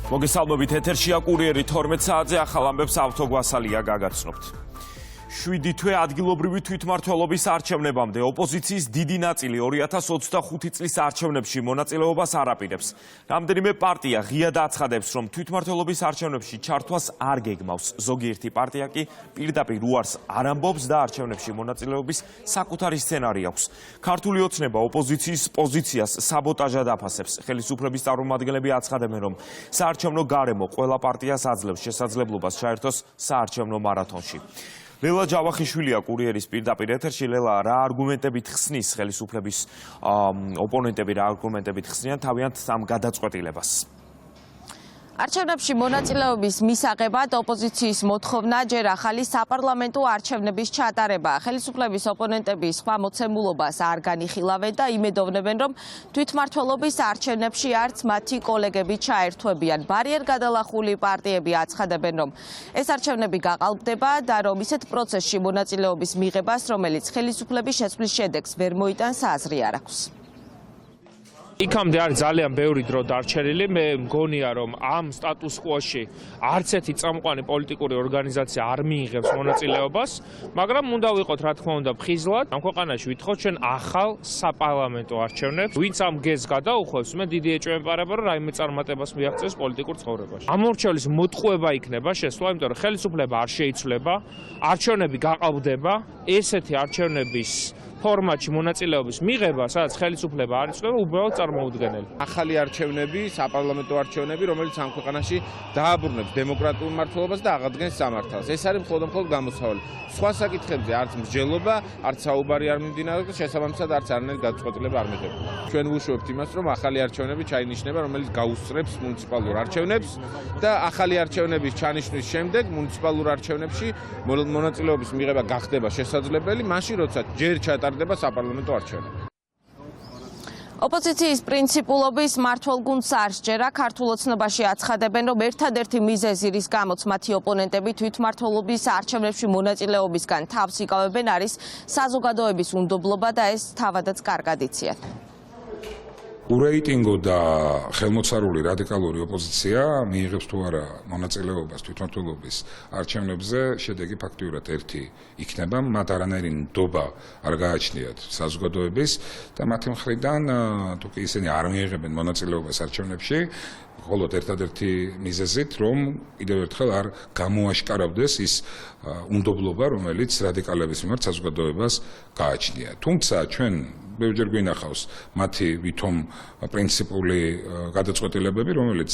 მოგესალმებით, ეთერშია კურიერი 12 საათზე ახალ ამბებს ავთოგვასალია გაგაცნობთ. 7 თვე ადგილობრივი თვითმმართველობის არჩევნებამდე ოპოზიციის დიდი ნაწილი 2025 წლის არჩევნებში მონაწილეობას არ აპირებს. რამდენიმე პარტია ღიად აცხადებს, რომ თვითმმართველობის არჩევნებში ჩართვას არ გეგმავს. ზოგიერთი პარტია კი პირდაპირ უარს არ ამბობს და არჩევნებში მონაწილეობის საკუთარი სცენარი აქვს. ქართული ოცნება ოპოზიციის პოზიციას საბოტაჟად აფასებს. ხელისუფლების წარმომადგენლები აცხადებენ, რომ საარჩევნო გარემო ყველა პარტიას აძლევს შესაძლებლობას ჩაერთოს საარჩევნო მარათონში. ლელა ჯავახიშვილია კურიერის პირდაპირ ეთერში. ლელა, რა არგუმენტებით ხსნის ხელისუფლების ოპონენტები, რა არგუმენტებით ხსნიან თავიანთ ამ გადაწყვეტილებას? არჩევნებში მონაწილეობის მისაღებად ოპოზიციის მოთხოვნა ჯერ ახალი საპარლამენტო არჩევნების ჩატარებაა. ხელისუფლების ოპონენტები სხვა მოცემულობას არ განიხილავენ და იმედოვნებენ, რომ თვითმმართველობის არჩევნებში არც მათი კოლეგები ჩაერთვებიან. ბარიერგადალახული პარტიები აცხადებენ, რომ ეს არჩევნები გაყალბდება და რომ ისეთ პროცესში მონაწილეობის მიღებას, რომელიც ხელისუფლების შეცვლის შედეგს ვერ მოიტანს, აზრი არ აქვს. იქამდე არის ძალიან ბევრი დრო დარჩენილი. მე მგონია, რომ ამ სტატუს-კვოში არც ერთი წამყვანი პოლიტიკური ორგანიზაცია არ მიიღებს მონაწილეობას, მაგრამ უნდა ვიყოთ, რა თქმა უნდა, ფხიზლად. ამ ქვეყანაში ვითხოვთ ჩვენ ახალ საპარლამენტო არჩევნებს. ვინც ამ გეზს გადაუხვევს, მე დიდი ეჭვმეპარება, რომ რაიმე წარმატებას მიაღწევს პოლიტიკურ ცხოვრებაში. ამ მორჩეულის მოტყუება იქნება შესვლა, იმიტომ რომ ხელისუფლება არ შეიცვლება, არჩევნები გაყალბდება, ესეთი არჩევნების ფორმატში მონაწილეობის მიღება, სადაც ხელისუფლება არ იცვლება, უბრალოდ წარმოუდგენელი. ახალი არჩევნები, საპარლამენტო არჩევნები, რომელიც ამ ქვეყანაში დააბრუნებს დემოკრატიულ მმართველობას და აღადგენს სამართალს. ეს არის მხოლოდ გამოსავალი. სხვა საკითხებზე არც მსჯელობა, არც საუბარი არ მიმდინარეობს და შესაბამისად არც არანაირი გადაწყვეტილება არ მიღება. ჩვენ ვუშვებთ იმას, რომ ახალი არჩევნები ჩაინიშნება, რომელიც გაუსწრებს მუნიციპალურ არჩევნებს და ახალი არჩევნების ჩანიშვნის შემდეგ მუნიციპალურ არჩევნებში მონაწილეობის მიღება გახდება შესაძლებელი, მაშინ როცა ჯერ ჩატარდება საპარლამენტო არჩევნები. ოპოზიციის პრინციპულობის მმართველ გუნდს არ სჯერა. ქართულ ოცნებაში აცხადებენ, რომ ერთადერთი მიზეზი, რის გამოც მათი ოპონენტები თვითმმართველობის არჩევნებში მონაწილეობისგან თავს იკავებენ, არის საზოგადოების უნდობლობა და ეს თავადაც კარგად იციან. ურეიტინგო და ხელმოწარული რადიკალური ოპოზიცია მიიღებს თუ არა მონაწილეობას თვითმმართველობის არჩევნებზე, შედეგი ფაქტიურად ერთი იქნება, მათ არანაირი ნდობა არ გააჩნიათ საზოგადოების და მათი მხრიდან თუ კი ისინი არ მიიღებენ მონაწილეობას არჩევნებში, მხოლოდ ერთადერთი მიზეზით, რომ კიდევ ერთხელ არ გამოაშკარავდეს ის უნდობლობა, რომელიც რადიკალების მიმართ საზოგადოებას გააჩნია. თუმცა ჩვენ ბევრჯერ გვინახავს მათი ვითომ პრინციპული გადაწყვეტილებები, რომელიც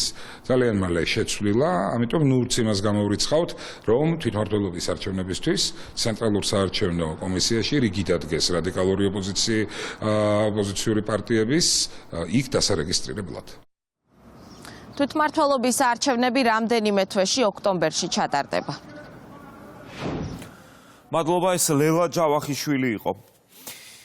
ძალიან მალე შეცვლილა, ამიტომ ნურც იმას გამოვრიცხავთ, რომ თვითმმართველობის არჩევნებისთვის ცენტრალურ საარჩევნო კომისიაში რიგი დადგეს რადიკალური ოპოზიციური პარტიების იქ დასარეგისტრირებლად. თვითმმართველობის არჩევნები რამდენიმე თვეში ოქტომბერში ჩატარდება. მადლობა, ეს ლელა ჯავახიშვილი იყო.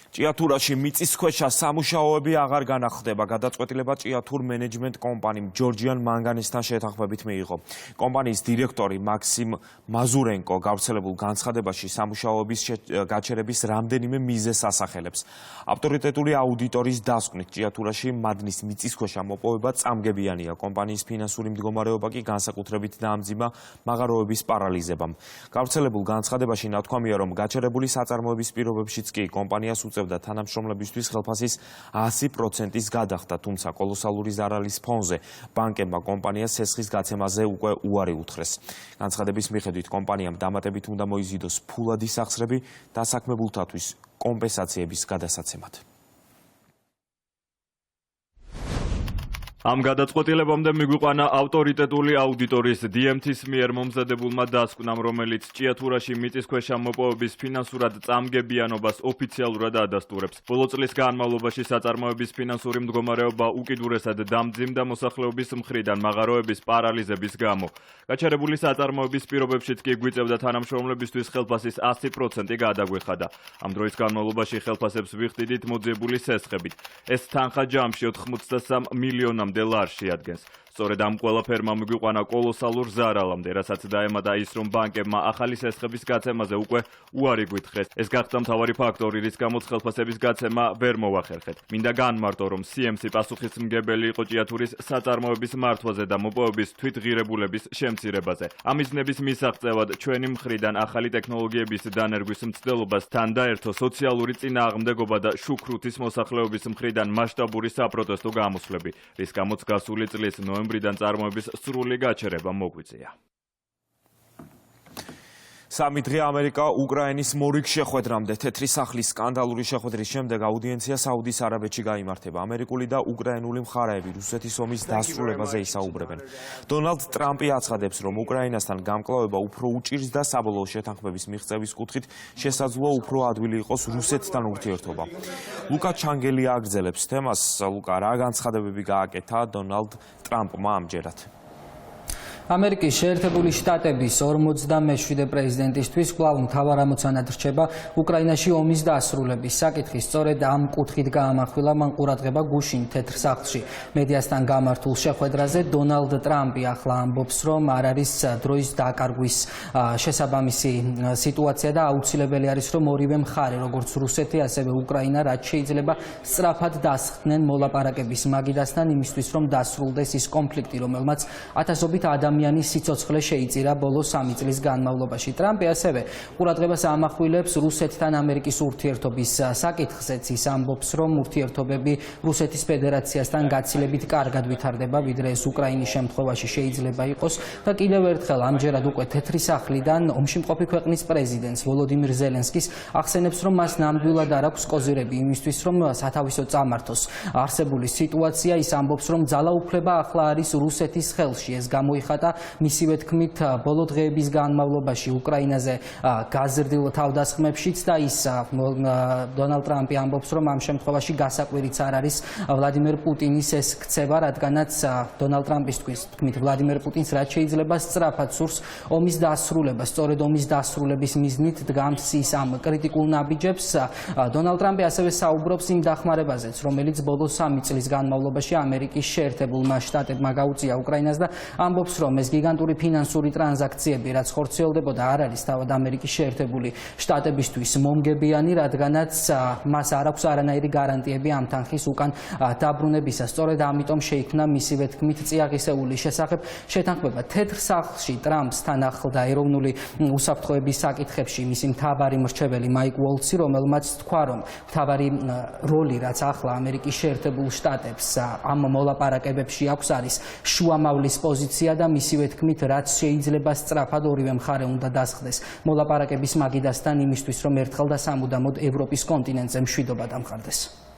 ჭიათურაში მიწისქვეშა სამუშაოები აღარ განახლდება. გადაწყვეტილება ჭიათურ მენეჯმენტ კომპანიამ ჯორჯიან მანგანესთან შეთანხმებით მიიღო. კომპანიის დირექტორი მაქსიმ მაზურენკო გავრცელებულ განცხადებაში სამუშაოების გაჩერების რამდენიმე მიზეზს ასახელებს. ავტორიტეტული აუდიტორის დასკვნით ჭიათურაში მადნის მიწისქვეშა მოპოვება წამგებიანია. კომპანიის ფინანსური მდგომარეობა კი განსაკუთრებით დაამძიმა მაღაროების პარალიზებამ. გავრცელებულ განცხადებაში ნათქვამია, რომ გაჩერებული საწარმოების პირობებშიც კი კომპანიას უწევდა და თანამშრომლებისთვის ხელფასის 100%-ის გადახდა, თუმცა კოლოსალური ზარალის ფონზე ბანკებმა კომპანიას სესხის გაცემაზე უკვე უარი უთხრეს. განცხადების მიხედვით კომპანიამ დამატებით უნდა მოიზიდოს ფულადი სახსრები დასაქმებულთათვის კომპენსაციების გადასაცემად. ამ გადაწყვეტილებამდე მიგვიყვანა ავტორიტეტული აუდიტორის DMT-ის მიერ მომზადებულმა დასკვნამ, რომელიც ჭიათურაში მიწისქვეშა მოპოვების ფინანსურად წამგებიანობას ოფიციალურად ადასტურებს. ბოლო წლის განმავლობაში საწარმოების ფინანსური მდგომარეობა უკიდურესად დამძიმდა მოსახლეობის მხრიდან მაღაროების პარალიზების გამო. გაჩერებული საწარმოების პირობებშიც კი გვიწევდა თანამშრომლებისთვის ხელფასის 100% გადაგვეხადა. ამ დროის განმავლობაში ხელფასებს ვიხდიდით მოძიებული სესხებით. ეს თანხა ჯამში 83 მილიონამდე ლარს შეადგენს. სწორედ ამ ყველაფერმა მიგვიყვანა კოლოსალურ ზარალამდე, რასაც დაემატა ის, რომ ბანკებმა ახალი სესხების გაცემაზე უკვე უარი გვითხრეს. ეს გახდა მთავარი ფაქტორი, რის გამოც ხელფასების გაცემა ვერ მოახერხეთ. მინდა განმარტო, რომ CMC პასუხისმგებელი იყო ჭიათურის საწარმოების მართვაზე და მოპოვების თვითღირებულების შემცირებაზე. ამ მიზნების მისაღწევად ჩვენი მხრიდან ახალი ტექნოლოგიების დანერგვის მცდელობას თან დაერთო სოციალური წინააღმდეგობა და შუქრუთის მოსახლეობის მხრიდან მასშტაბური საპროტესტო გამოსვლები, რის გამოც გასული წლის ნოემბრიდან წარმოების სრული გაჩერება მოგვიწია. სამი დღე ამერიკა უკრაინის მორიგ შეხვედრამდე თეთრი სახლის სკანდალური შეხვედრის შემდეგ აუდიენცია საუდის არაბეთში გაიმართება. ამერიკული და უკრაინული მხარეები რუსეთის ომის დასრულებაზე ისაუბრებენ. დონალდ ტრამპი აცხადებს, რომ უკრაინასთან გამკლავება უფრო უჭირს და საბოლოო შეთანხმების მიღწევის კუთხით შესაძლოა უფრო ადვილი იყოს რუსეთთან ურთიერთობა. ლუკა ჩანგელი აგრძელებს თემას. ლუკა, რა განცხადებები გააკეთა დონალდ ტრამპმა ამჯერად? ამერიკის შეერთებული შტატების 47 პრეზიდენტისთვის კვლავ მთავარ ამოცანად რჩება უკრაინაში ომის დასრულების საკითხი. სწორედ ამ კუთხით გაამახვილა მან ყურადღება გუშინ თეთრ სახლში. მედიასთან გამართულ შეხვედრაზე დონალდ ტრამპი ახლა ამბობს, რომ არ არის დროის დაკარგვის შესაბამისი სიტუაცია და აუცილებელი არის, რომ ორივე მხარე, როგორც რუსეთი, ასევე უკრაინა, რაც შეიძლება სწრაფად დასხდნენ მოლაპარაკების მაგიდასთან იმისთვის, რომ დასრულდეს ის კონფლიქტი, რომელმაც ათასობით ადამიანის სიცოცხლე შეიწირა ბოლო 3 წლის განმავლობაში. ტრამპი ასევე ყურადღებას ამახვილებს რუსეთთან ამერიკის ურთიერთობის საკითხზეც. ის ამბობს, რომ ურთიერთობები რუსეთის ფედერაციასთან გაცილებით კარგად ვითარდება, ვიდრე ეს უკრაინის შემთხვევაში შეიძლება იყოს და კიდევ ერთხელ ამჯერად უკვე თეთრი სახლიდან ომში მყოფი ქვეყნის პრეზიდენტს ვოლოდიმირ ზელენსკის ახსენებს, რომ მას ნამდვილად არ აქვს კოზირები იმისთვის, რომ სათავისო წამართოს არსებული სიტუაცია. ის ამბობს, რომ ძალაუფლება ახლა არის რუსეთის ხელში. ეს გამოიხატა მისივე თქმით ბოლო დღეების განმავლობაში უკრაინაზე გაზრდილ თავდასხმებშიც და ის დონალდ ტრამპი ამბობს, რომ ამ შემთხვევაში გასაკვირიც არ არის ვლადიმერ პუტინის ეს ქცევა, რადგანაც დონალდ ტრამპის თქმით ვლადიმერ პუტინს რაც შეიძლება სწრაფად სურს ომის დასრულება. სწორედ ომის დასრულების მიზნით დგამს ის ამ კრიტიკულ ნაბიჯებს. დონალდ ტრამპი ასევე საუბრობს იმ დახმარებაზეც, რომელიც ბოლო 3 წლის განმავლობაში ამერიკის შეერთებულმა შტატებმა გაუწია უკრაინას და ამბობს, რომ ეს გიგანტური ფინანსური ტრანზაქციები, რაც ხორციელდებოდა, არ არის თავად ამერიკის შეერთებული შტატებისთვის მომგებიანი, რადგანაც მას არ აქვს არანაირი გარანტიები ამ თანხის უკან დაბრუნებისა. სწორედ ამიტომ შეიქმნა მისივე თქმით წიაღისეული შესახებ შეთანხმება. თეთრ სახლში ტრამპსთან ახლდა ეროვნული უსაფრთხოების საკითხებში მისი მთავარი მრჩეველი მაიკ უოლცი, რომელმაც თქვა, რომ მთავარი როლი, რაც ახლა ამერიკის შეერთებულ შტატებს ამ მოლაპარაკებებში აქვს, არის შუამავლის პოზიცია და მისივე თქმით, რაც შეიძლება სწრაფად ორივე მხარე უნდა დასხდეს მოლაპარაკების მაგიდასთან იმისთვის, რომ ერთხელ და სამუდამოდ ევროპის კონტინენტზე მშვიდობა დამყარდეს.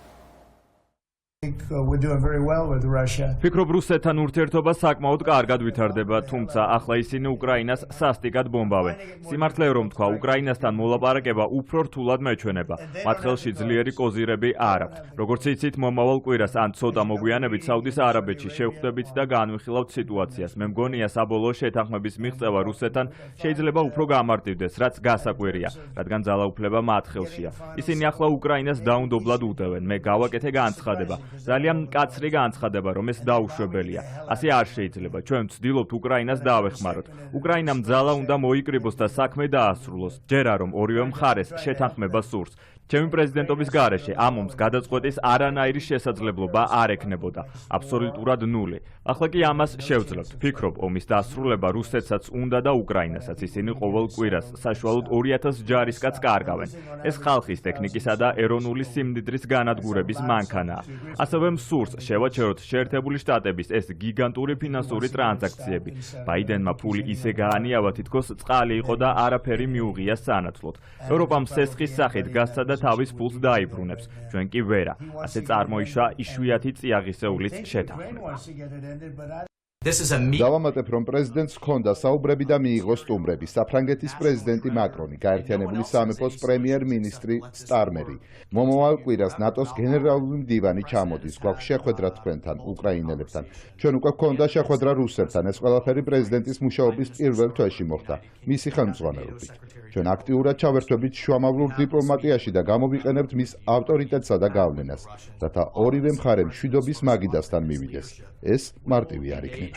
ფიქრობ, რუსეთთან ურთიერთობა საკმაოდ კარგად ვითარდება, თუმცა ახლა ისინი უკრაინას სასტიკად ბომბავენ. სიმართლე რომ თქვა, უკრაინასთან მოლაპარაკება უფრო რთულად მეჩვენება. მათ ხელში ძლიერი კოზირები არ აქვთ. როგორც იცით, მომავალ კვირას ან ცოტა მოგვიანებით საუდის არაბეთში შევხვდებით და განვიხილავთ სიტუაციას. მე მგონია, საბოლოო შეთანხმების მიღწევა რუსეთთან შეიძლება უფრო გამარტივდეს, რაც გასაკვირია, რადგან ძალაუფლება მათ ხელშია. ისინი ახლა უკრაინას დაუნდობლად უდევენ. მე გავაკეთე განცხადება. ძალიან მკაცრი განცხადება, რომ ეს დაუშვებელია. ასე არ შეიძლება. ჩვენ ვცდილობთ უკრაინას დავეხმაროთ. უკრაინამ ძალა უნდა მოიკრიბოს და საქმე დაასრულოს. ჯერა რომ ორივე მხარეს შეთანხმება სურს. ჩემი პრეზიდენტობის გარეშე ამ ომს გადაწყვეტის არანაირი შესაძლებლობა არ ექნებოდა. აბსოლუტურად ნული. ახლა კი ამას შევძლებთ. ფიქრობ, ომის დასრულება რუსეთსაც უნდა და უკრაინასაც. ისინი ყოველ კვირას საშუალოდ 2000 ჯარისკაც კარგავენ. ეს ხალხის ტექნიკისა და ეროვნული სიმდიდრის განადგურების მანქანაა. ასევე მსურს შევაჩეროთ შეერთებული შტატების ეს გიგანტური ფინანსური ტრანზაქციები. ბაიდენმა ფული ისე გაანიავა, თითქოს წყალი იყო და არაფერი მიუღია სანაცვლოდ. ევროპამ სესხის სახით გასცა და თავის ფულს დაიბრუნებს. ჩვენ კი ვერა. ასე წარმოიშვა იშვიათი წიაღისეულის შეთანხმება. დავამატებ, რომ პრეზიდენტს ჰქონდა საუბრები და მიიღო სტუმრები. საფრანგეთის პრეზიდენტი მაკრონი, გაერთიანებული სამეფოს პრემიერ-მინისტრი სტარმერი. მომავალ კვირას ნატოს გენერალური მდივანი ჩამოდის. გვაქვს შეხვედრა თქვენთან, უკრაინელებთან. ჩვენ უკვე ჰქონდა შეხვედრა რუსებთან. ეს ყველაფერი პრეზიდენტის მუშაობის პირველ თვეში მოხდა. მისი ხელმძღვანელობით. ჩვენ აქტიურად ჩავერთვებით შუამავლურ დიპლომატიაში და გამოვიყენებთ მის ავტორიტეტსა და გავლენას, რათა ორივე მხარე მშვიდობის მაგიდასთან მივიდეს. ეს მარტივი არ იქნება.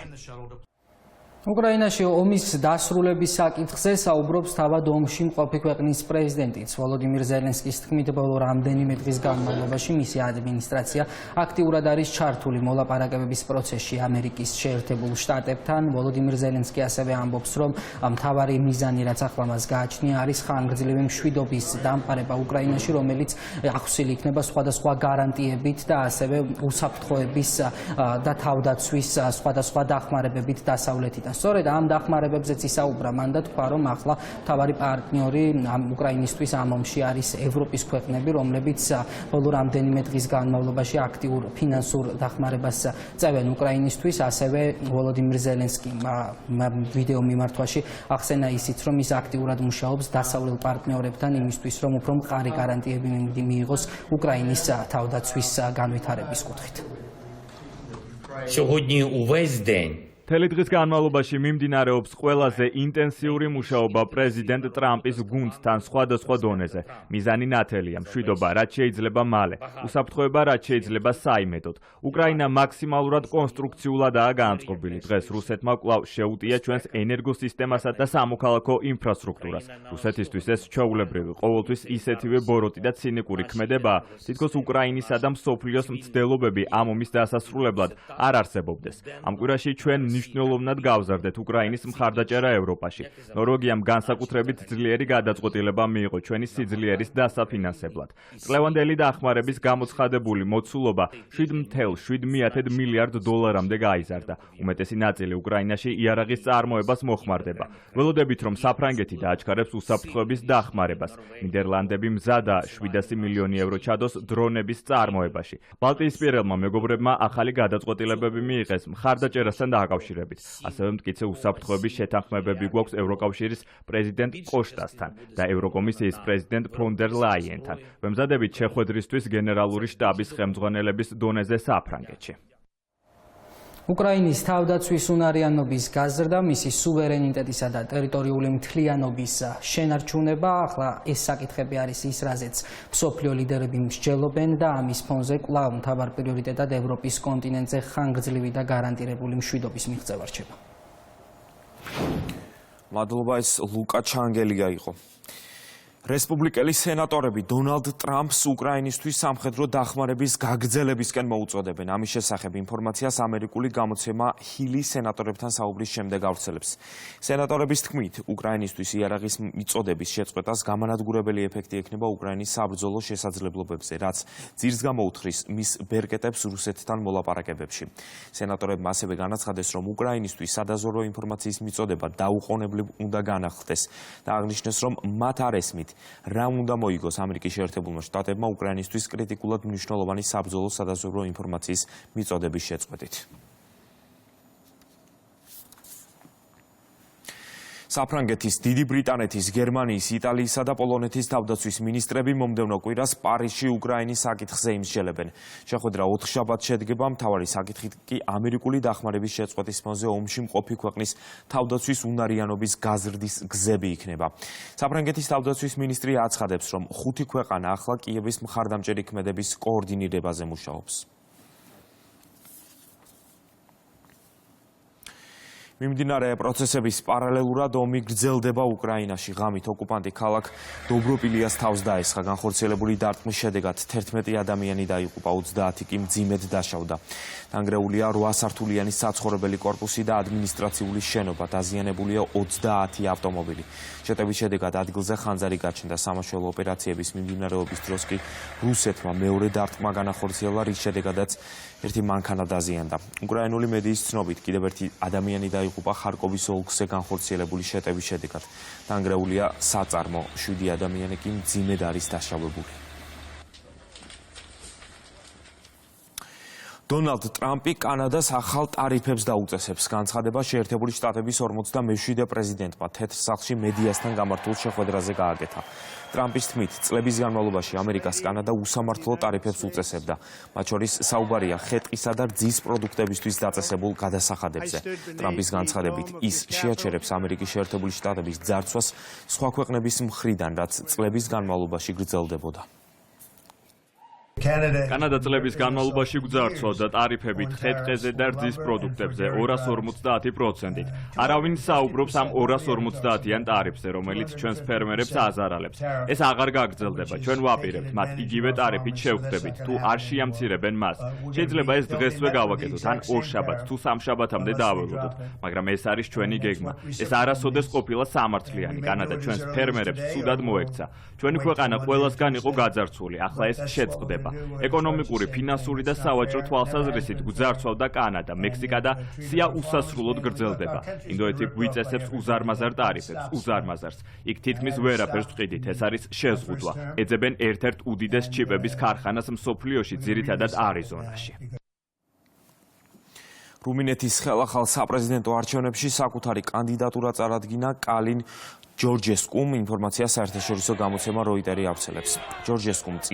უკრაინაში ომის დასრულების საკითხზე საუბრობს თავად ომში მყოფი ქვეყნის პრეზიდენტიც. ვოლოდიმირ ზელენსკის თქმით, ბოლო რამდენიმე დღის განმავლობაში მისი ადმინისტრაცია აქტიურად არის ჩართული მოლაპარაკებების პროცესში ამერიკის შეერთებულ შტატებთან. ვოლოდიმირ ზელენსკი ასევე ამბობს, რომ მთავარი მიზანი, რაც ახლა მას გააჩნია, არის ხანგრძლივი მშვიდობის დამყარება უკრაინაში, რომელიც ახსილი იქნება სხვადასხვა გარანტიებით და ასევე უსაფრთხოების და თავდაცვის სხვადასხვა დახმარებებით დასავლეთიდან. სწორედ ამ დახმარებებზეც ისაუბრა, მან და თქვა, რომ ახლა მთავარი პარტნიორი უკრაინისთვის ამ ომში არის ევროპის ქვეყნები, რომლებიც ბოლო რამდენიმე დღის განმავლობაში აქტიურ ფინანსურ დახმარებას წევენ უკრაინისთვის. ასევე ვოლოდიმირ ზელენსკიმ ვიდეო მიმართვაში ახსენა ისიც, რომ ის აქტიურად მუშაობს დასავლელ პარტნიორებთან იმისთვის, რომ უფრო მყარი გარანტიები მიიღოს უკრაინის თავდაცვის განვითარების კუთხით. Сьогодні увесь день მთელი დღის განმავლობაში მიმდინარეობს ყველაზე ინტენსიური მუშაობა პრეზიდენტ ტრამპის გუნდთან სხვადასხვა დონეზე. მიზანი ნათელია, მშვიდობა რაც შეიძლება მალე, უსაფრთხოება რაც შეიძლება საიმედოდ. უკრაინა მაქსიმალურად კონსტრუქციულადაა განწყობილი. დღეს რუსეთმა კვლავ შეუტია ჩვენს ენერგოსისტემასა და სამოქალაქო ინფრასტრუქტურას. რუსეთისთვის ეს ჩვეულებრივი, ყოველთვის ისეთივე ბოროტი და ცინიკური ქმედებაა, თითქოს უკრაინისა და მსოფლიოს მცდელობები ამ ომის დასასრულებლად არ არსებობდეს. ამ კვირაში ჩვენ მნიშვნელოვნად გავზარდეთ უკრაინის მხარდაჭერა ევროპაში. ნორვეგიამ განსაკუთრებით ძლიერი გადაწყვეტილება მიიღო ჩვენი სიძლიერის დასაფინანსებლად. წლევანდელი დახმარების გამოცხადებული მოცულობა 7,7 მილიარდ დოლარამდე გაიზარდა. უმეტესი ნაწილი უკრაინაში იარაღის წარმოებას მოხმარდება. ველოდებით, რომ საფრანგეთი დააჩქარებს უსაფრთხოების დახმარებას. ნიდერლანდები მზადაა 700 მილიონი ევრო ჩადოს დრონების წარმოებაში. ბალტიისპირელმა მეგობრებმა ახალი გადაწყვეტილებები მიიღეს მხარდაჭერასთან დაკავშირებით. ასევე მტკიცე უსაფრთხოების შეთანხმებები გვაქვს ევროკავშირის პრეზიდენტ კოშტასთან და ევროკომისიის პრეზიდენტ ფონ დერ ლაიენთან. ვემზადებით შეხვედრისთვის გენერალური შტაბის ხელმძღვანელების დონეზე საფრანგეთში. უკრაინის თავდაცვის უნარიანობის გაზრდა, მისი სუვერენიტეტისა და ტერიტორიული მთლიანობის შენარჩუნება, ახლა ეს საკითხები არის ის, რაზეც მსოფლიო ლიდერები მსჯელობენ და ამის ფონზე კვლავ მთავარ პრიორიტეტად ევროპის კონტინენტზე ხანგრძლივი და გარანტირებული მშვიდობის მიღწევა რჩება. მადლობა, ეს ლუკა ჩანგელია იყო. რესპუბლიკელი სენატორები დონალდ ტრამპს უკრაინისთვის სამხედრო დახმარების გაგრძელებისკენ მოუწოდებენ. ამის შესახებ ინფორმაციას ამერიკული გამოცემა ჰილი სენატორებთან საუბრის შემდეგ ავრცელებს. სენატორების თქმით, უკრაინისთვის იარაღის მიწოდების შეწყვეტას გამანადგურებელი ეფექტი ექნება უკრაინის საბრძოლო შესაძლებლობებზე, რაც ძირს გამოუთხრის მის ბერკეტებს რუსეთთან მოლაპარაკებებში. სენატორებმა ასევე განაცხადეს, რომ უკრაინისთვის სადაზვერვო ინფორმაციის მიწოდება დაუყოვნებლივ უნდა განახლდეს და აღნიშნეს, რომ მათ არ ესმით რა უნდა მოიგოს ამერიკის შეერთებულმა შტატებმა უკრაინისთვის კრიტიკულად მნიშვნელოვანი საბრძოლო სადაზვერვო ინფორმაციის მიწოდების შეწყვეტით. საფრანგეთის, დიდი ბრიტანეთის, გერმანიის, იტალიისა და პოლონეთის თავდაცვის მინისტრები მომდევნო კვირას პარიზში უკრაინის საკითხზე იმსჯელებენ. შეხვედრა 4 შაბათს შედგება, მთავარი საკითხი კი ამერიკული დახმარების შეწყვეტის ფონზე ომში მყოფი ქვეყნის თავდაცვის უნარიანობის გაზრდის გზები იქნება. საფრანგეთის თავდაცვის მინისტრი აცხადებს, რომ 5 ქვეყანა ახლა კიევის მხარდამჭერი ქმედების კოორდინირებაზე მუშაობს. მიმდინარე პროცესების პარალელურად ომი გრძელდება უკრაინაში. ღამით ოკუპანტი ქალაქ დობროპილიას თავს დაესხა. განხორციელებული დარტყმის შედეგად 11 ადამიანი დაიღუპა, 30 კი მძიმედ დაშავდა. დანგრეულია 8 სართულიანი საცხოვრებელი კორპუსი და ადმინისტრაციული შენობა. დაზიანებულია 30 ავტომობილი. შეტევის შედეგად ადგილზე ხანძარი გაჩნდა. სამაშველო ოპერაციების მიმდინარეობის დროს კი რუსეთმა მეორე დარტყმა განახორციელა, რის შედეგადაც ერთი მანქანა დაზიანდა. უკრაინული მედიის ცნობით, კიდევ ერთი ადამიანი დაიღუპა ხარკოვის ოლქზე განხორციელებული შეტევის შედეგად. დანგრეულია საწარმო, 7 ადამიანი კი მძიმედ არის დაშავებული. დონალდ ტრამპი კანადას ახალ ტარიფებს დაუწესებს. განცხადება შეერთებული შტატების 47 პრეზიდენტმა თეთრ სახლში მედიასთან გამართულ შეხვედრაზე გააკეთა. ტრამპის თქმით, წლების განმავლობაში ამერიკას კანადა უსამართლო ტარიფებს უწესებდა. მათ შორის საუბარია ხე-ტყისა და რძის პროდუქტებისთვის დაწესებულ გადასახადებზე. ტრამპის განცხადებით, ის შეაჩერებს ამერიკის შეერთებული შტატების ძარცვას სხვა ქვეყნების მხრიდან, რაც წლების განმავლობაში გრძელდებოდა. კანადა წლების განმავლობაში გვძარცვავდა ტარიფებით ხე-ტყეზე და რძის პროდუქტებზე 250%-ით. არავინ საუბრობს ამ 250-იან ტარიფზე, რომელიც ჩვენს ფერმერებს აზარალებს. ეს აღარ გაგრძელდება. ჩვენ ვაპირებთ მათ იგივე ტარიფით შევხვდებით. თუ არ შეამცირებენ მას, შეიძლება ეს დღესვე გავაკეთოთ, ან ორ შაბათს თუ სამ შაბათამდე დააველოდოთ, მაგრამ ეს არის ჩვენი გეგმა. ეს არასოდეს ყოფილა სამართლიანი. კანადა ჩვენს ფერმერებს ცუდად მოექცა. ჩვენი ქვეყანა ყველასგან იყო გაძარცვული, ახლა ეს შეწყდება. ეკონომიკური, ფინანსური და სავაჭრო თვალსაზრისით გვძარცვავდა კანადა, მექსიკა და სია უსასრულოდ გრძელდება. ინდოეთი გვიწესებს უზარმაზარ ტარიფებს, უზარმაზარს. იქ თითქმის ვერაფერს ვყიდით, ეს არის შეზღუდვა. ეძებენ ერთ-ერთ უდიდეს ჩიპების ქარხანას მსოფლიოში, ძირითადად არიზონაში. რუმინეთის ხელახალ საპრეზიდენტო არჩევნებში საკუთარი კანდიდატურა წარადგინა კალინ ჯორჯესკუმ, ინფორმაცია საერთაშორისო გამოცემა როიტერი ავრცელებს. ჯორჯესკუს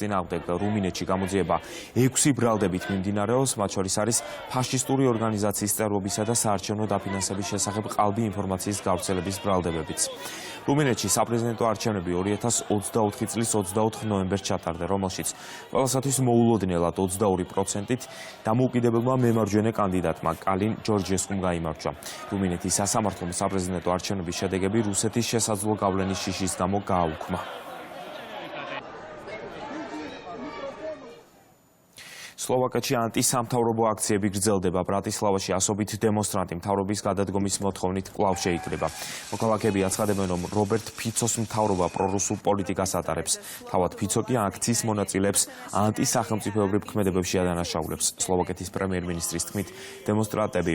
წინააღმდეგ რუმინეთში გამოძიება 6 ბრალდებით მიმდინარეობს, მათ შორის არის ფაშისტური ორგანიზაციის წევრობისა და საარჩევნო დაფინანსების შესახებ ყალბი ინფორმაციის გავრცელების ბრალდებებიც. რუმინეთში საპრეზიდენტო არჩევნები 2024 წლის 24 ნოემბერს ჩატარდა, რომელშიც ყველასათვის მოულოდნელად 22%-ით დამოუკიდებელმა მემარჯვენე კანდიდატმა კალინ ჯორჯესკუმ გაიმარჯვა. რუმინეთის სასამართლომ საპრეზიდენტო არჩევნების შედეგები რუსეთის შესაძლო გავლენის შიშის გამო გააუქმა. სლოვაკეთში ანტისამთავრობო აქციები გრძელდება. ბრატისლავაში ასობით დემონსტრანტი მთავრობის გადადგომის მოთხოვნით კვლავ შეიკრიბა. მოქალაქეები აცხადებენ, რომ რობერტ ფიცოს მთავრობა პრორუსულ პოლიტიკას ატარებს. თავად ფიცო კი აქციის მონაწილეებს ანტისახელმწიფოებრივ ქმედებებში ადანაშაულებს. სლოვაკეთის პრემიერ-მინისტრის თქმით, დემონსტრანტები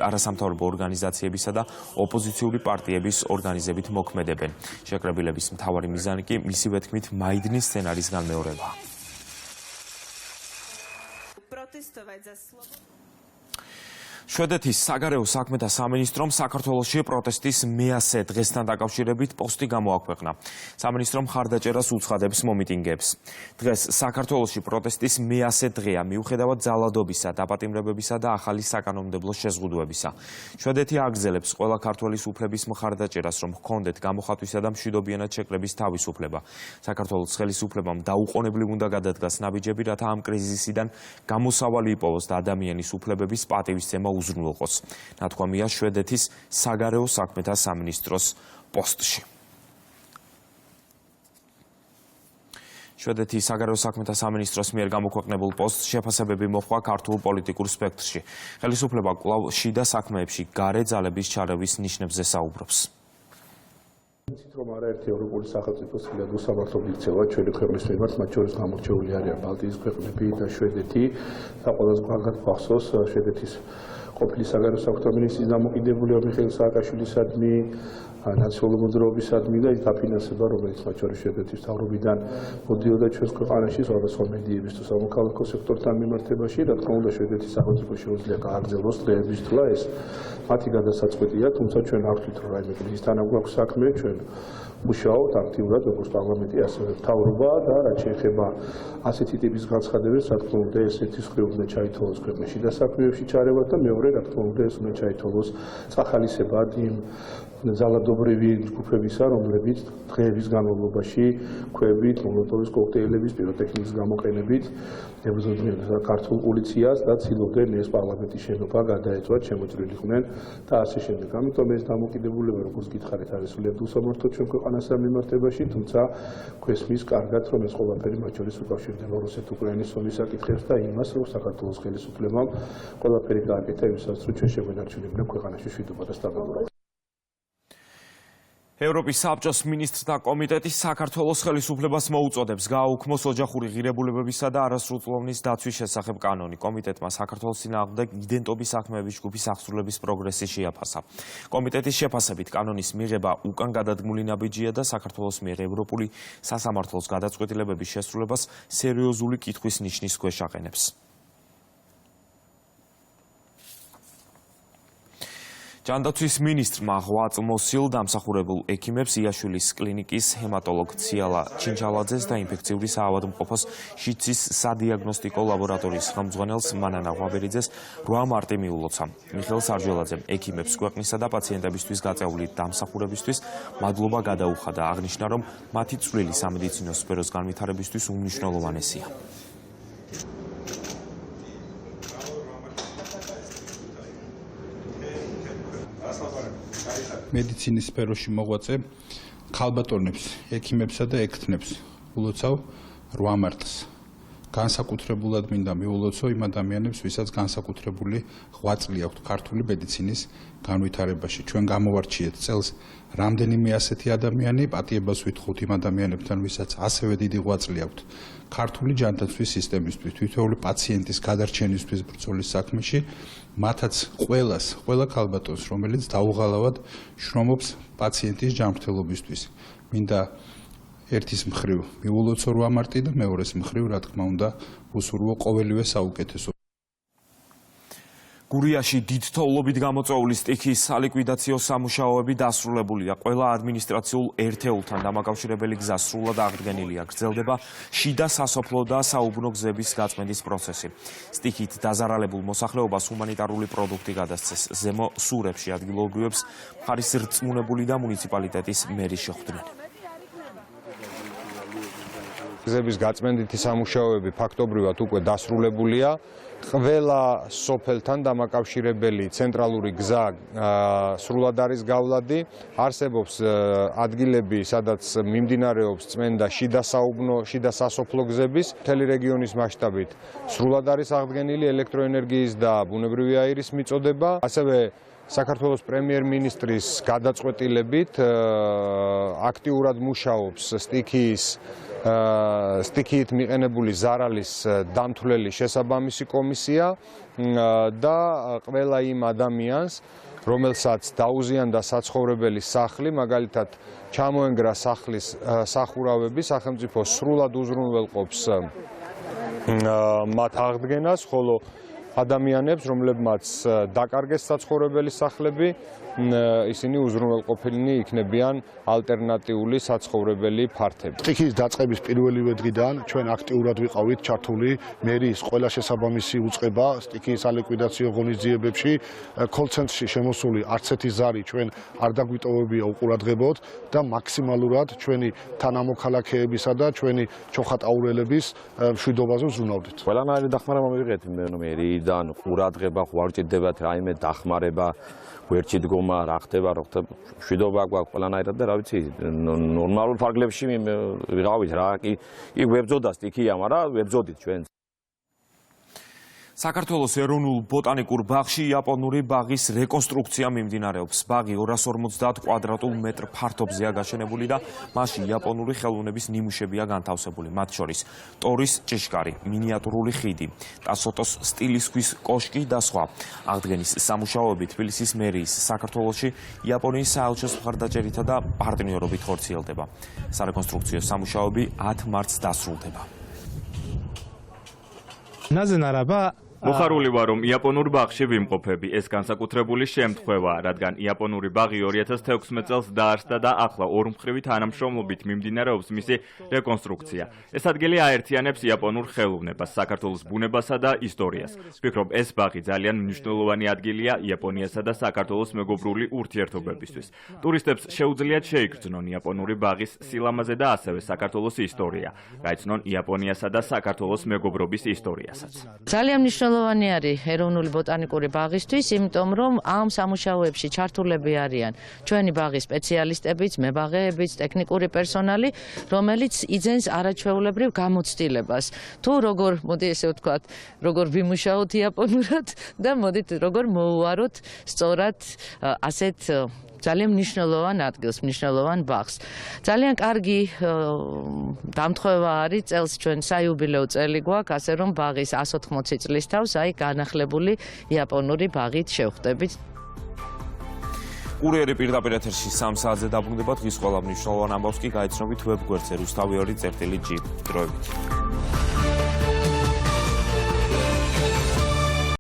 არასამთავრობო ორგანიზაციებისა და ოპოზიციური პარტიების ორგანიზებით მოქმედებენ. შეკრებილების მთავარი მიზანი კი მისივე თქმით მაიდნის სცენარის განმეორებაა. შვედეთის საგარეო საქმეთა სამინისტრომ საქართველოში პროტესტის მე-100 დღესთან დაკავშირებით პოსტი გამოაქვეყნა. სამინისტრო მხარდაჭერას უცხადებს მომიტინგეებს. დღეს საქართველოში პროტესტის მე-100 დღეა, მიუხედავად ძალადობისა, დაპატიმრებებისა და ახალი საკანონმდებლო შეზღუდვებისა. შვედეთი აგრძელებს ყველა ქართველის უფლების მხარდაჭერას, რომ ჰქონდეთ გამოხატვისა და მშვიდობიანად შეკრების თავისუფლება. საქართველოს ხელისუფლებამ დაუყოვნებლივ უნდა გადადგას ნაბიჯები, რათა ამ კრიზისიდან გამოსავალი იპოვოს და ადამიანის უფლებების პატივისცემა უზრუნველყოს. ნათქვამია შვედეთის საგარეო საქმეთა სამინისტროს პოსტში. შვედეთის საგარეო საქმეთა სამინისტროს მიერ გამოქვეყნებულ პოსტს შეფასებები მოჰყვა ქართულ პოლიტიკურ სპექტრში. ხელისუფლება კვლავ შიდა საქმეებში გარე ძალების ჩარევის ნიშნებზე საუბრობს. რომ არაერთი ევროპული სახელმწიფო სრულად უსამართლოდ იქცევა ჩვენი ქვეყნის მიმართ, მათ შორის გამორჩეული არიან ბალტიის ქვეყნები და შვედეთი. და ყველაზე კარგად გვახსოვს შვედეთის ყოფილი საგარეო საქმეთა მინისტრის დამოკიდებულება მიხეილ სააკაშვილისადმი, ნაციონალური მოძრაობისადმი და ის დაფინანსება, რომელიც მათ შორის შვედეთის მთავრობიდან მოდიოდა ჩვენს ქვეყანაში სხვადასხვა მედიების თუ სამოქალაქო სექტორთან მიმართებაში, რა თქმა უნდა შვედეთის სახელმწიფო შეუძლია გააგრძელოს დღეების თვლა ეს მათი გადასაწყვეტია, თუმცა ჩვენ არ ვთვლით, რომ რაიმე კრიზისთან გვაქვს საქმე, ჩვენ მუშაობთ აქტიურად როგორც პარლამენტი, ასევე მთავრობა და რაც შეეხება ასეთი ტიპის განცხადებებს, რა თქმა უნდა, ეს ერთის მხრივ უნდა ჩაითვალოს ქვეყნის შიდა საქმეებში ჩარევა და მეორე, რა თქმა უნდა, ეს უნდა ჩაითვალოს წახალისებად იმ ძალადობრივი ჯგუფებისა, რომლებიც დღეების განმავლობაში ქვევით, მოლოტოვის კოქტეილების, პიროტექნიკის გამოყენებით ებრძოდნენ ქართულ პოლიციას და ცდილობდნენ ეს პარლამენტის შენობა გადაეცვათ, შემოწირულიყვნენ და ასე შემდეგ. ამიტომ ეს დამოკიდებულება, როგორც გითხარით, არის სრულიად უსამართლო ჩვენ ქვეყანასთან მიმართებაში, თუმცა გვესმის კარგად, რომ ეს ყველაფერი მათ შორის უკავშირდება რუსეთ-უკრაინის ომის საკითხებს და იმას, რომ საქართველოს ხელისუფლებამ ყველაფერი გააკეთა იმისათვის, რომ ჩვენ შეგვენარჩუნებინა ქვეყანაში მშვიდობა და სტაბილურობა. ევროპის საბჭოს მინისტრთა კომიტეტი საქართველოს ხელისუფლებას მოუწოდებს გააუქმოს ოჯახური ღირებულებებისა და არასრულწლოვნის დაცვის შესახებ კანონი. კომიტეტმა საქართველოს წინააღმდეგ იდენტობის საქმეების ჯგუფის აღსრულების პროგრესი შეაფასა. კომიტეტის შეფასებით კანონის მიღება უკან გადადგმული ნაბიჯია და საქართველოს მიერ ევროპული სასამართლოს გადაწყვეტილებების შესრულებას სერიოზული კითხვის ნიშნის ქვეშ აყენებს. ჯანდაცვის მინისტრმა ღვაწლმოსილ დამსახურებულ ექიმებს იაშვილის კლინიკის ჰემატოლოგ ციალა ჩინჩალაძეს და ინფექციური საავადმყოფოს შიცის სადიაგნოსტიკო ლაბორატორიის ხელმძღვანელს მანანა ღვაბერიძეს 8 მარტი მიულოცა. მიხეილ სარჯველაძემ ექიმებს ქვეყნისა და პაციენტებისთვის გაწეული დამსახურებისთვის მადლობა გადაუხადა, აღნიშნა, რომ მათი წვლილი სამედიცინო სფეროს განვითარებისთვის უმნიშვნელოვანესია. მედიცინის სფეროში მოღვაწე ქალბატონებს, ექიმებსა და ექთნებს ულოცავ 8 მარტს. განსაკუთრებულად მინდა მიულოცო იმ ადამიანებს, ვისაც განსაკუთრებული ღვაწლი აქვთ ქართული მედიცინის განვითარებაში. ჩვენ გამოვარჩიეთ წელს რამდენიმე ასეთი ადამიანი, პატიებას ვითხოვთ იმ ადამიანებთან, ვისაც ასევე დიდი ღვაწლი აქვთ ქართული ჯანდაცვის სისტემისთვის, თითოეული პაციენტის გადარჩენისთვის ბრძოლის საქმეში, მათაც ყველა ქალბატონს, რომელიც დაუღალავად შრომობს პაციენტის ჯანმრთელობისთვის. მინდა ერთის მხრივ მიულოცო 8 მარტი და მეორეს მხრივ, რა თქმა უნდა, უსურვო ყოველივე საუკეთესო. გურიაში დიდ თოვლობით გამოწვეული სტიქის სალიკვიდაციო სამუშაოები დასრულებულია. ყველა ადმინისტრაციულ ერთეულთან დამაკავშირებელი გზა სრულად აღდგენილია. გრძელდება შიდა სასოფლო და საუბნო გზების გაწმენდის პროცესი. სტიქით დაზარალებულ მოსახლეობას ჰუმანიტარული პროდუქტი გადასცეს. ზემო სურებში ადგილობრივებს მხარის რწმუნებული და მუნიციპალიტეტის მერი შეხვდნენ. გზების გაწმენდითი სამუშაოები ფაქტობრივად უკვე დასრულებულია. ყველა სოფელთან დამაკავშირებელი ცენტრალური გზა სრულად არის გავლადი. არსებობს ადგილები, სადაც მიმდინარეობს წმენდა შიდა სასოფლო გზების. მთელი რეგიონის მასშტაბით სრულად არის აღდგენილი ელექტროენერგიის და ბუნებრივი აირის მიწოდება. ასევე საქართველოს პრემიერ-მინისტრის გადაწყვეტილებით აქტიურად მუშაობს სტიქიით მიყენებული ზარალის დამთვლელი შესაბამისი კომისია და ყველა იმ ადამიანს, რომელსაც დაუზიანდა საცხოვრებელი სახლი, მაგალითად ჩამოენგრა სახლის სახურავები, სახელმწიფო სრულად უზრუნველყოფს მათ აღდგენას, ხოლო ადამიანებს, რომლებმაც დაკარგეს საცხოვრებელი სახლები, ისინი უზრუნველყოფილნი იქნებიან ალტერნატიული საცხოვრებელი ფართები. სტიქის დაწყების პირველივე დღიდან ჩვენ აქტიურად ვიყავით ჩართული მერიის ყველა შესაბამისი უწყება სტიქის სალიკვიდაციო ღონისძიებებში. კოლ-ცენტრში შემოსული არც ერთი ზარი ჩვენ არ დაგვიტოვებია უყურადღებოდ და მაქსიმალურად ჩვენი თანამოქალაქეებისა და ჩვენი ჩოხატაურელების მშვიდობაზე ვზრუნავდით. ყველანაირი დახმარება მივიღეთ მერიიდან, ყურადღება, ვარჯიდებათ, რაიმე დახმარება, გვერდში დგომა, რა ხდება, მშვიდობა გვაქვს ყველანაირად და რა ვიცი, ნორმალურ ფარგლებში ვიყავით რა, კი ვებძოდა სტიქია, მაგრამ ვებძოდით ჩვენ. საქართველოს ეროვნულ ბოტანიკურ ბაღში იაპონური ბაღის რეკონსტრუქცია მიმდინარეობს. ბაღი 250 კვადრატულ მეტრ ფართობზეა გაშენებული და მასში იაპონური ხელოვნების ნიმუშებია განთავსებული. მათ შორის ტორის ჭიშკარი, მინიატურული ხიდი, ტასოტოს სტილის ქვის კოშკი და სხვა. აღდგენის სამუშაოები თბილისის მერიის, საქართველოში იაპონიის საელჩოს მხარდაჭერითა და პარტნიორობით ხორციელდება. სარეკონსტრუქციო სამუშაოები 10 მარტს დასრულდება. მოხარული ვარ, რომ იაპონურ ბაღში ვიმყოფები. ეს განსაკუთრებული შემთხვევაა, რადგან იაპონური ბაღი 2016 წელს დაარსდა და ახლა ორმხრივი თანამშრომლობით მიმდინარეობს მისი რეკონსტრუქცია. ეს ადგილი აერთიანებს იაპონურ ხელოვნებას, საქართველოს ბუნებასა და ისტორიას. ვფიქრობ, ეს ბაღი ძალიან მნიშვნელოვანი ადგილია იაპონიასა და საქართველოს მეგობრული ურთიერთობებისთვის. ტურისტებს შეუძლიათ შეიგრძნონ იაპონური ბაღის სილამაზე და ასევე საქართველოს ისტორია. გაიცნონ იაპონიასა და საქართველოს მეგობრობის ისტორიასაც. ძალიან მნიშვნელოვანი არის ეროვნული ბოტანიკური ბაღისთვის, იმიტომ რომ ამ სამუშაოებში ჩართულები არიან ჩვენი ბაღის სპეციალისტებიც, მებაღეებიც, ტექნიკური პერსონალი, რომელიც იძენს არაჩვეულებრივ გამოცდილებას. თუ როგორ, მოდი ესე ვთქვათ, როგორ ვიმუშაოთ იაპონურად და მოდით როგორ მოუვაროთ სწორად ასეთ ძალიან მნიშვნელოვან ადგილს, მნიშვნელოვან ბაღს. ძალიან კარგი დამთხვევა არის, წელს ჩვენ საიუბილეო წელი გვაქვს, ასე რომ ბაღის 180 წლის თავს აი განახლებული იაპონური ბაღით შევხვდებით. კურიერი პირდაპირ ეთერში 3 საათზე დაბრუნდება. დღის ყველა მნიშვნელოვან ამბავს კი გაიცნობით ვებგვერდზე rustavi2.gi. დროებით.